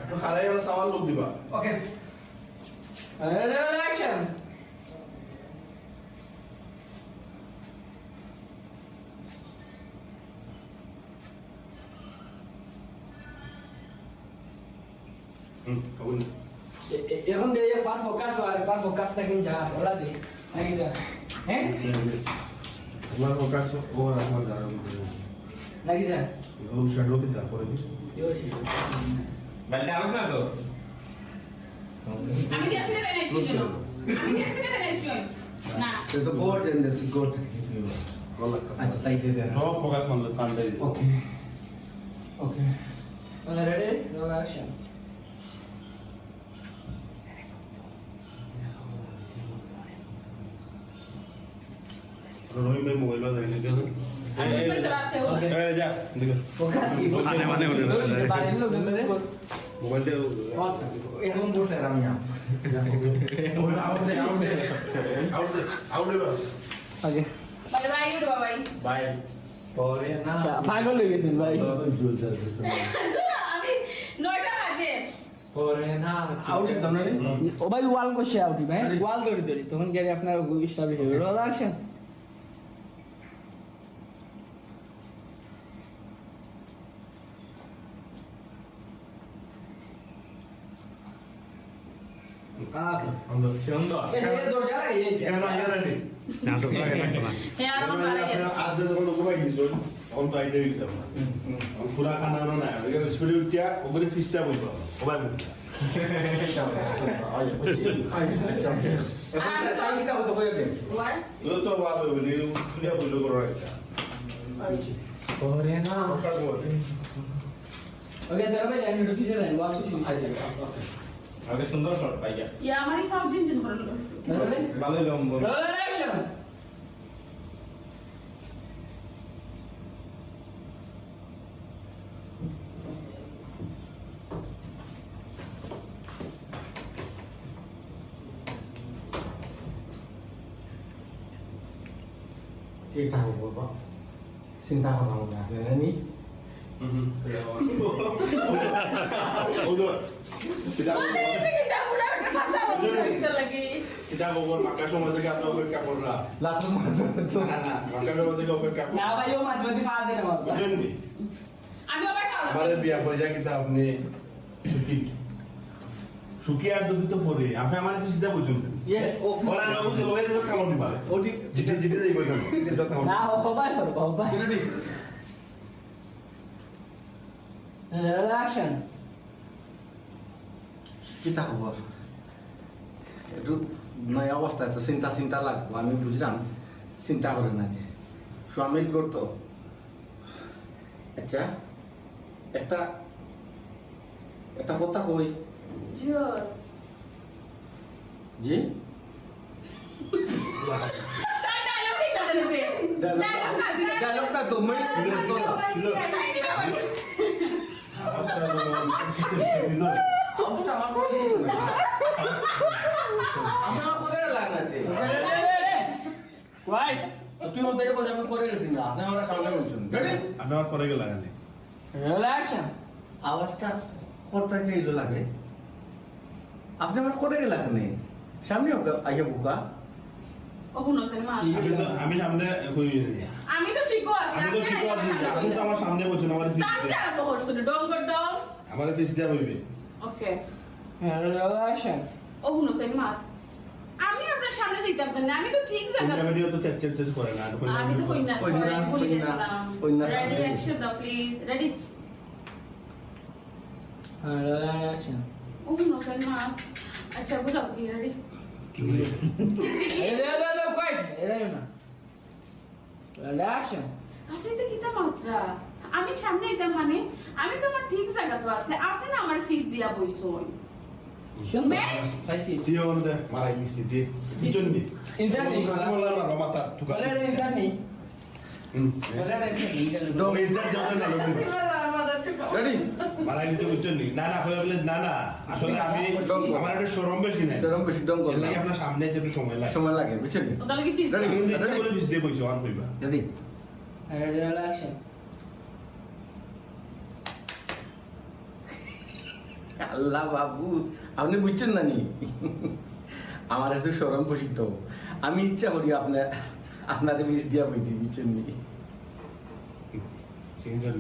একটু খারাই গেলে সওয়াল লোক দিবা ওকে অ্যাকশন কাবুল এখন দে পার ফোকাস থাকেন যা ওলা দে নাকি দা হ্যাঁ তোমার ফোকাস ও রাখবার দাঁড়া নাকি দা লোক শাডো কি তারপরে কি বলতে আউট না তো আমি দেশ থেকে এনেছি জানো আমি দেশ থেকে এনেছি না সে তো গোট এন্ড দিস গোট আচ্ছা তাই দে দে সব ফোকাস করলে টান দেই ওকে ওকে রেডি রোল অ্যাকশন রহিম ভাই মোবাইল বাজারে নিয়ে গেল আমি কই চালাতে हो এই যা দেখো ফোকাস কি মানে বাড়ি লোক ধরে মোবাইলটা আচ্ছা এখন বসে আমি আউট দে okay bye bye bye bye পরে না পাগল হয়ে গেছেন ভাই আমি 9টা বাজে পরে না আউট একদম না ও ভাই ওয়াল বসে আউটি ভাই ওয়াল ধরি তখন গেলে আপনার স্টাবলিশ হবে রোল অ্যাকশন সুন্দর এই দরজা লাগে এই কেন আইরানি নাটক লাগে না হে আর আমার বাড়ি আজ যখন ঘুমাই দিছো তখন তো আইডিয়া দিতাম না পুরা খানা না ওকে স্পিডে উঠিয়া ওকে ফিস্টা বলবো সবাই বলবো এখন তাই কিসা হতো হয়ে গেল ওয়ার তো বাবা বলি পুরা বলবো করো একটা পরে না ওকে তাহলে ভাই আমি ঢুকিয়ে দেন ওয়াল কিছু লিখে দেন আগে সুন্দর শট পাইয়া ইয়া আমারই ফাউজিন জিন করলো তাহলে ভালো লম্বা রোল অ্যাকশন এটা হবে বাবা চিন্তা করা হবে না নি ওদর kita kita udah terpaksa kita lagi kita ngomong makan semua থেকে আমরা অপেক্ষা করলাম লাথু না না মাকার সময় থেকে অপেক্ষা না ভাই ও মাঝে মাঝে ফাড় দেন আমার বুঝেননি আমি আবার খাওয়া আমাদের বিয়া করে যা কিন্তু আপনি সুখী সুখী আর দুঃখিত পরে আপনি আমার ফিসটা বুঝুন ইয়ে ও ওরা না বুঝে লয়ে যাবে কামড় দিবা ওটি যেটা যেটা যাইব কেন এটা কামড় না ও ভাই বাবা রেডি রোল অ্যাকশন কিতা খবর একটু নয় অবস্থা তো চিন্তা চিন্তা লাগবো আমি বুঝলাম চিন্তা করে না যে স্বামীর করতো আচ্ছা একটা একটা কথা কই জোর জি তাই ডায়লগ ঠিক না দেবে ডায়লগটা তুমি আমার কথা আমার করে লাগাতে রাইট তুই মত থেকে আমি করে গেছি না আপনি আমার সামনে বলছেন রেডি আপনি আমার পরে গেলে লাগালে রোল অ্যাকশন আওয়াজটা কোথা থেকে এলো লাগে আপনি আমার করে লাগানে সামনে আইয়া বুকা ও হুনো সেন মা আমি সামনে কই আমি তো ঠিকও আছি আমি তো ঠিক আছি আপনি তো আমার সামনে বলছেন আমার ফিস তার চারা তো করছ ডঙ্গর ডং আমার ফিস দেয়া হইবে ওকে রোল অ্যাকশন ও হুনো সেন মা আমি আপনার সামনে দিতাম না আমি তো ঠিক জায়গা কোন ভিডিও তো চেক করে না আমি তো কইনা সরি ভুলে গেছিলাম কইনা। রেডি অ্যাকশন দাও প্লিজ রেডি রোল অ্যাকশন ও হুনো সেন মা আচ্ছা বুঝাও কি রেডি কি বলে কই এরাই না রোল অ্যাকশন আপনি তো কিতা মাত্রা আমি সামনে দিতাম মানে আমি তো আমার ঠিক জায়গা তো আছে আপনি না আমার ফিস দিয়া বইছই সুন্দর সাইসি জিও দে মারা গেছি যে জন্য ইনসান নেই বলা না মাথা তুকা বলে ইনসান নেই বলে ইনসান নেই ডো ইনসার দাও না লোক রেডি মারা গেছে বুঝছেন না না হয়ে বলে না না আসলে আমি আমার একটা শরম বেশি নাই এরকম বেশি দম এর করলাম লাগে আপনার সামনে যেতে সময় লাগে সময় লাগে বুঝছেন তাহলে কি ফিস Ready? কিন্তু ইচ্ছা করে ফিস দিয়ে বইছো আর কইবা রেডি রোল অ্যাকশন আল্লাহ বাবু আপনি বুঝছেন না নি আমার একটু সরম বসিত আমি ইচ্ছা করি আপনার মিস দিয়া বলছি বুঝছেন নি সিঙ্গেল